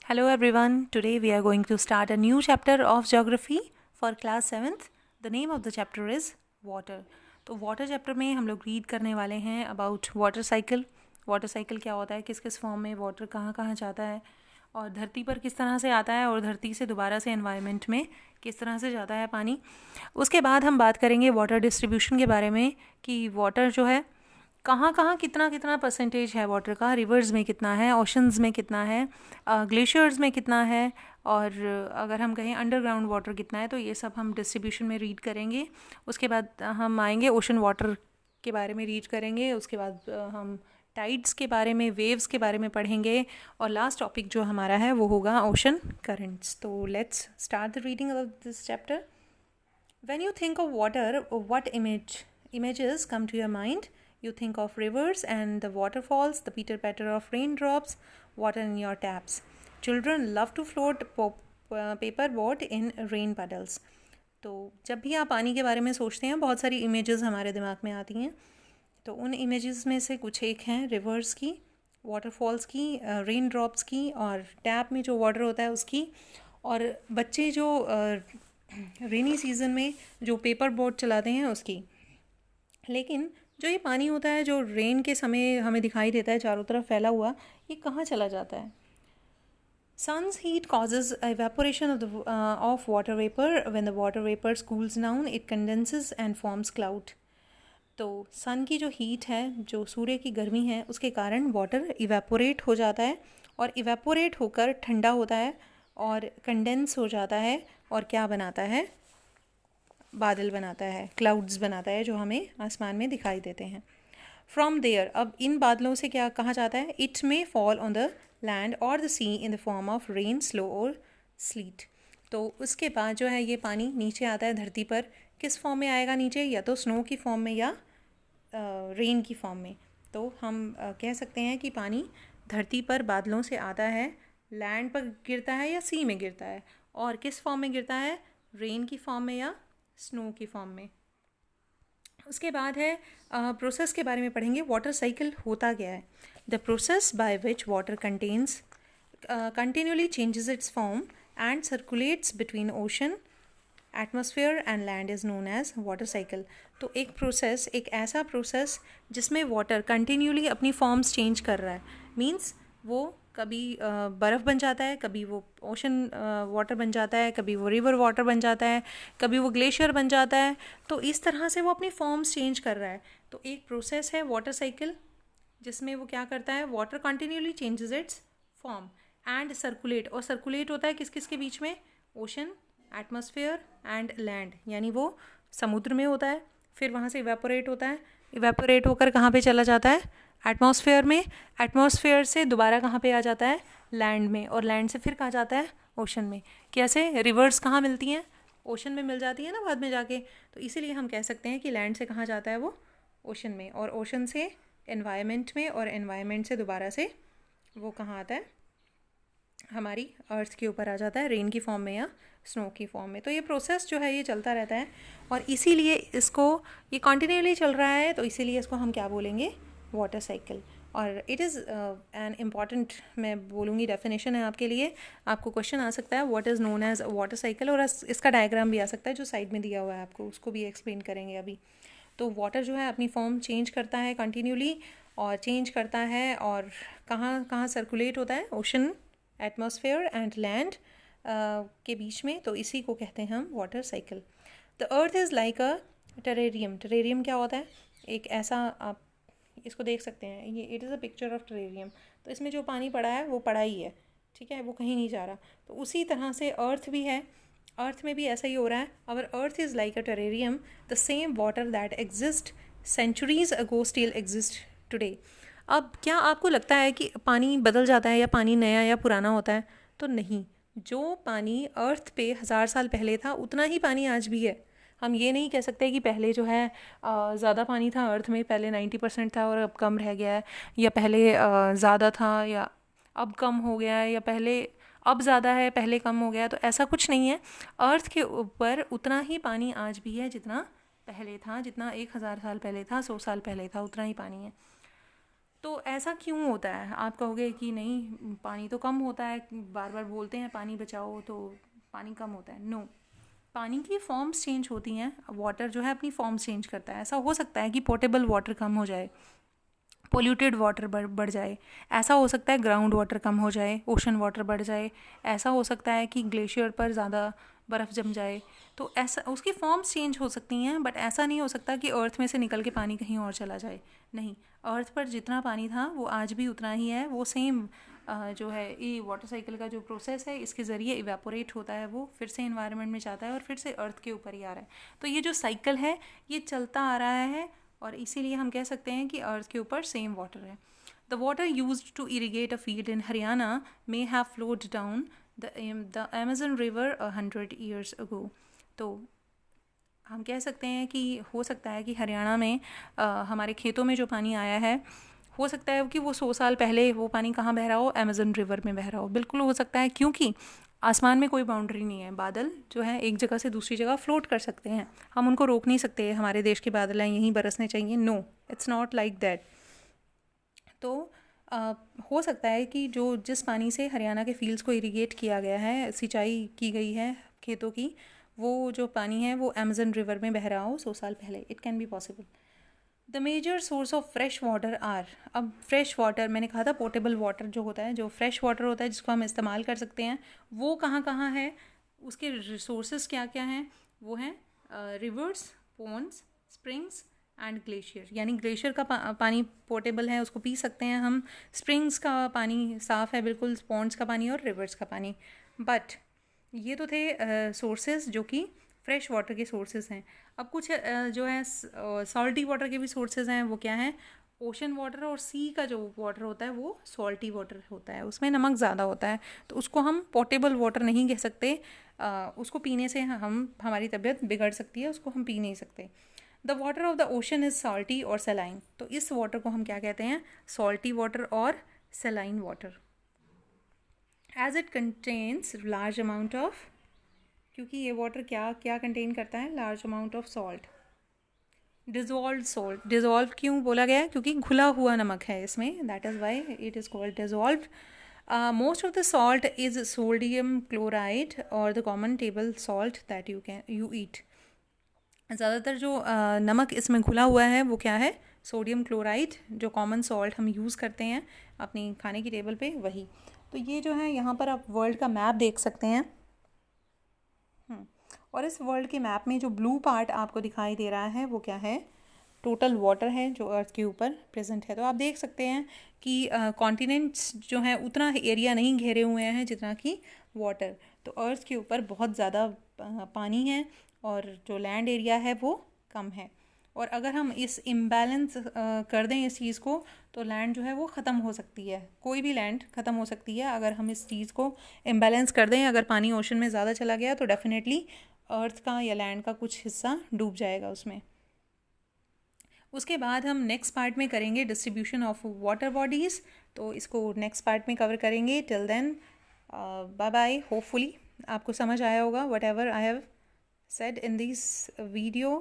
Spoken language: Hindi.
Hello everyone. Today we are going to start a new chapter of geography for class 7th. The name of the chapter is water. तो वाटर चैप्टर में हम लोग रीड करने वाले हैं about water cycle. Water cycle क्या होता है, किस किस फॉर्म में वाटर कहाँ कहाँ जाता है और धरती पर किस तरह से आता है और धरती से दोबारा से एनवायरनमेंट में किस तरह से जाता है पानी. उसके बाद हम बात करेंगे वाटर डिस्ट्रीब्यूशन के बारे में कि वाटर जो है कहाँ कहाँ कितना कितना परसेंटेज है वाटर का, रिवर्स में कितना है, ओशंस में कितना है, ग्लेशियर्स में कितना है और अगर हम कहें अंडरग्राउंड वाटर कितना है. तो ये सब हम डिस्ट्रीब्यूशन में रीड करेंगे. उसके बाद हम आएंगे ओशन वाटर के बारे में रीड करेंगे. उसके बाद हम टाइड्स के बारे में, वेव्स के बारे में पढ़ेंगे और लास्ट टॉपिक जो हमारा है वो होगा ओशन करंट्स. तो let's start the reading of this chapter. When you think of water, what images come to your mind? You think of rivers and the waterfalls, the pitter-patter of raindrops, water in your taps. Children love to float paper boat in rain puddles. तो जब भी आप पानी के बारे में सोचते हैं बहुत सारी इमेजेस हमारे दिमाग में आती हैं. तो उन इमेजेस में से कुछ एक हैं रिवर्स की, वाटरफॉल्स की, रेन ड्रॉप्स की और टैप में जो वाटर होता है उसकी. और बच्चे जो रेनी सीज़न में जो पेपर बोट चलाते हैं उसकी. लेकिन जो ये पानी होता है जो रेन के समय हमें दिखाई देता है चारों तरफ फैला हुआ, ये कहाँ चला जाता है? Sun's heat causes evaporation of water vapor. When the water vapor cools down, it condenses and forms cloud. तो सन की जो हीट है, जो सूर्य की गर्मी है, उसके कारण वाटर इवेपोरेट हो जाता है और इवेपोरेट होकर ठंडा होता है और कंडेंस हो जाता है और क्या बनाता है? बादल बनाता है, क्लाउड्स बनाता है जो हमें आसमान में दिखाई देते हैं. फ्रॉम देयर, अब इन बादलों से क्या कहा जाता है? It may fall on the land और the sea in the form of rain, snow और स्लीट. तो उसके बाद जो है ये पानी नीचे आता है धरती पर. किस फॉर्म में आएगा नीचे? या तो स्नो की फॉर्म में या रेन की फॉर्म में. तो हम कह सकते हैं कि पानी धरती पर बादलों से आता है, लैंड पर गिरता है या सी में गिरता है. और किस फॉर्म में गिरता है? रेन की फॉर्म में या स्नो की फॉर्म में. उसके बाद है प्रोसेस के बारे में पढ़ेंगे. वाटर साइकिल होता क्या है? The process by which water contains continuously changes its form and circulates between ocean, atmosphere and land is known as water cycle. तो एक प्रोसेस, एक ऐसा प्रोसेस जिसमें वाटर कंटिन्यूली अपनी फॉर्म्स चेंज कर रहा है. मीन्स वो कभी बर्फ़ बन जाता है, कभी वो ओशन वाटर बन जाता है, कभी वो रिवर वाटर बन जाता है, कभी वो ग्लेशियर बन जाता है. तो इस तरह से वो अपनी फॉर्म्स चेंज कर रहा है. तो एक प्रोसेस है वाटर साइकिल जिसमें वो क्या करता है? Water continually changes its form and circulate. और सर्कुलेट होता है किस किस के बीच में? Ocean, atmosphere and land. यानी वो समुद्र में होता है, फिर वहाँ से इवेपोरेट होता है, इवेपोरेट होकर कहाँ पे चला जाता है? एटमॉस्फेयर में. एटमॉस्फेयर से दोबारा कहाँ पे आ जाता है? लैंड में. और लैंड से फिर कहाँ जाता है? ओशन में. कैसे? रिवर्स कहाँ मिलती हैं? ओशन में मिल जाती है ना बाद में जाके. तो इसीलिए हम कह सकते हैं कि लैंड से कहाँ जाता है वो? ओशन में. और ओशन से एनवायरनमेंट में और एनवायरनमेंट से दोबारा से वो कहाँ आता है? हमारी अर्थ के ऊपर आ जाता है, रेन की फॉर्म में या स्नो की फॉर्म में. तो ये प्रोसेस जो है ये चलता रहता है और इसीलिए इसको, ये कंटिन्यूली चल रहा है तो इसीलिए इसको हम क्या बोलेंगे? Water cycle. और इट इज़ एन इम्पॉर्टेंट, मैं बोलूँगी, डेफिनेशन है आपके लिए. आपको क्वेश्चन आ सकता है what is known as water cycle, और इसका डायग्राम भी आ सकता है जो साइड में दिया हुआ है आपको, उसको भी एक्सप्लेन करेंगे अभी. तो वाटर जो है अपनी फॉर्म चेंज करता है कंटिन्यूली और चेंज करता है और कहाँ कहाँ सर्कुलेट होता है? ओशन, एटमॉस्फेयर एंड लैंड के बीच में. तो इसी को कहते हैं हम water cycle. The earth is like a terrarium. Terrarium क्या होता है? एक ऐसा, आप इसको देख सकते हैं, ये it is a picture of terrarium. तो इसमें जो पानी पड़ा है वो पड़ा ही है, ठीक है, वो कहीं नहीं जा रहा. तो उसी तरह से अर्थ भी है. अर्थ में भी ऐसा ही हो रहा है. Our earth is like a terrarium. The same water that exist centuries ago still exist today. अब क्या आपको लगता है कि पानी बदल जाता है या पानी नया या पुराना होता है? तो नहीं. जो पानी अर्थ पे 1000 साल पहले था उतना ही पानी आज भी है. हम ये नहीं कह सकते कि पहले जो है ज़्यादा पानी था अर्थ में, पहले 90% था और अब कम रह गया है, या पहले ज़्यादा था या अब कम हो गया है, या पहले अब ज़्यादा है पहले कम हो गया. तो ऐसा कुछ नहीं है. अर्थ के ऊपर उतना ही पानी आज भी है जितना पहले था, जितना 1000 साल पहले था, 100 साल पहले था, उतना ही पानी है. तो ऐसा क्यों होता है? आप कहोगे कि नहीं, पानी तो कम होता है, बार बार बोलते हैं पानी बचाओ तो पानी कम होता है। नो, पानी की फॉर्म्स चेंज होती हैं, वाटर जो है अपनी फॉर्म्स चेंज करता है। ऐसा हो सकता है कि पोर्टेबल वाटर कम हो जाए, पोल्यूटेड वाटर बढ़ जाए, ऐसा हो सकता है ग्राउंड वाटर कम हो जाए, ओशन वाटर बढ़ जाए, ऐसा हो सकता है कि ग्लेशियर पर ज़्यादा बर्फ़ जम जाए। तो ऐसा उसकी फॉर्म्स चेंज हो सकती हैं, बट ऐसा नहीं हो सकता कि अर्थ में से निकल के पानी कहीं और चला जाए। नहीं, अर्थ पर जितना पानी था वो आज भी उतना ही है। वो सेम जो है ये वाटर साइकिल का जो प्रोसेस है, इसके ज़रिए इवेपोरेट होता है, वो फिर से इन्वायरमेंट में जाता है और फिर से अर्थ के ऊपर ही आ रहा है। तो ये जो साइकिल है ये चलता आ रहा है, और इसीलिए हम कह सकते हैं कि अर्थ के ऊपर सेम वाटर है। The water used to irrigate a field in Haryana may have flowed down the Amazon river 100 years ago। तो हम कह सकते हैं कि हो सकता है कि हरियाणा में हमारे खेतों में जो पानी आया है, हो सकता है कि वो 100 साल पहले वो पानी कहाँ बह रहा हो, अमेजन रिवर में बह रहा हो। बिल्कुल हो सकता है, क्योंकि आसमान में कोई बाउंड्री नहीं है। बादल जो है एक जगह से दूसरी जगह फ्लोट कर सकते हैं, हम उनको रोक नहीं सकते। हमारे देश के बादल हैं, यहीं बरसने चाहिए, no, it's not like that. तो हो सकता है कि जो जिस पानी से हरियाणा के फील्ड्स को इरिगेट किया गया है, सिंचाई की गई है खेतों की, वो जो पानी है वो अमेजन रिवर में बह रहा हो 100 साल पहले। It can be possible. The major source of fresh water are, अब फ्रेश वाटर, मैंने कहा था पोर्टेबल वाटर जो होता है, जो फ्रेश वाटर होता है जिसको हम इस्तेमाल कर सकते हैं, वो कहाँ कहाँ है, उसके रिसोर्सेज क्या क्या हैं? वो हैं rivers, ponds, springs and glacier. यानी ग्लेशियर का पानी पोर्टेबल है, उसको पी सकते हैं हम। स्प्रिंग्स का पानी साफ़ है बिल्कुल, पॉन्ड्स का पानी और रिवर्स का पानी। बट ये तो थे सोर्सेज जो कि फ्रेश वाटर के सोर्सेज हैं। अब कुछ जो है सॉल्टी वाटर के भी सोर्सेज हैं। वो क्या हैं? ओशन वाटर और सी का जो वाटर होता है वो सॉल्टी वाटर होता है, उसमें नमक ज़्यादा होता है, तो उसको हम पोर्टेबल वाटर नहीं कह सकते। उसको पीने से हमारी तबीयत बिगड़ सकती है, उसको हम पी नहीं सकते। The water of the ocean is salty और सेलाइन। तो इस वाटर को हम क्या कहते हैं? सॉल्टी वाटर और saline water. As it contains large amount of, क्योंकि ये वाटर क्या क्या कंटेन करता है? Large amount of salt, dissolve salt. Dissolve क्यों बोला गया है? क्योंकि घुला हुआ नमक है इसमें, that is why it is called dissolve. Most of the salt is sodium chloride और the common table salt that you eat. ज़्यादातर जो नमक इसमें घुला हुआ है वो क्या है? सोडियम क्लोराइड, जो कॉमन सॉल्ट हम यूज़ करते हैं अपनी खाने की टेबल पे, वही। तो ये जो है, यहाँ पर आप वर्ल्ड का मैप देख सकते हैं। और इस वर्ल्ड के मैप में जो ब्लू पार्ट आपको दिखाई दे रहा है वो क्या है? टोटल वाटर है जो अर्थ के ऊपर प्रेजेंट है। तो आप देख सकते हैं कि कॉन्टिनेंट्स जो हैं उतना एरिया नहीं घेरे हुए हैं जितना कि वाटर। तो अर्थ के ऊपर बहुत ज़्यादा पानी है और जो लैंड एरिया है वो कम है। और अगर हम इस इम्बैलेंस कर दें इस चीज़ को, तो लैंड जो है वो ख़त्म हो सकती है। कोई भी लैंड ख़त्म हो सकती है अगर हम इस चीज़ को इम्बैलेंस कर दें। अगर पानी ओशन में ज़्यादा चला गया तो डेफिनेटली अर्थ का या लैंड का कुछ हिस्सा डूब जाएगा उसमें। उसके बाद हम नेक्स्ट पार्ट में करेंगे डिस्ट्रीब्यूशन ऑफ वाटर बॉडीज़, तो इसको नेक्स्ट पार्ट में कवर करेंगे। Till then bye bye. Hopefully आपको समझ आया होगा whatever I have said in this video।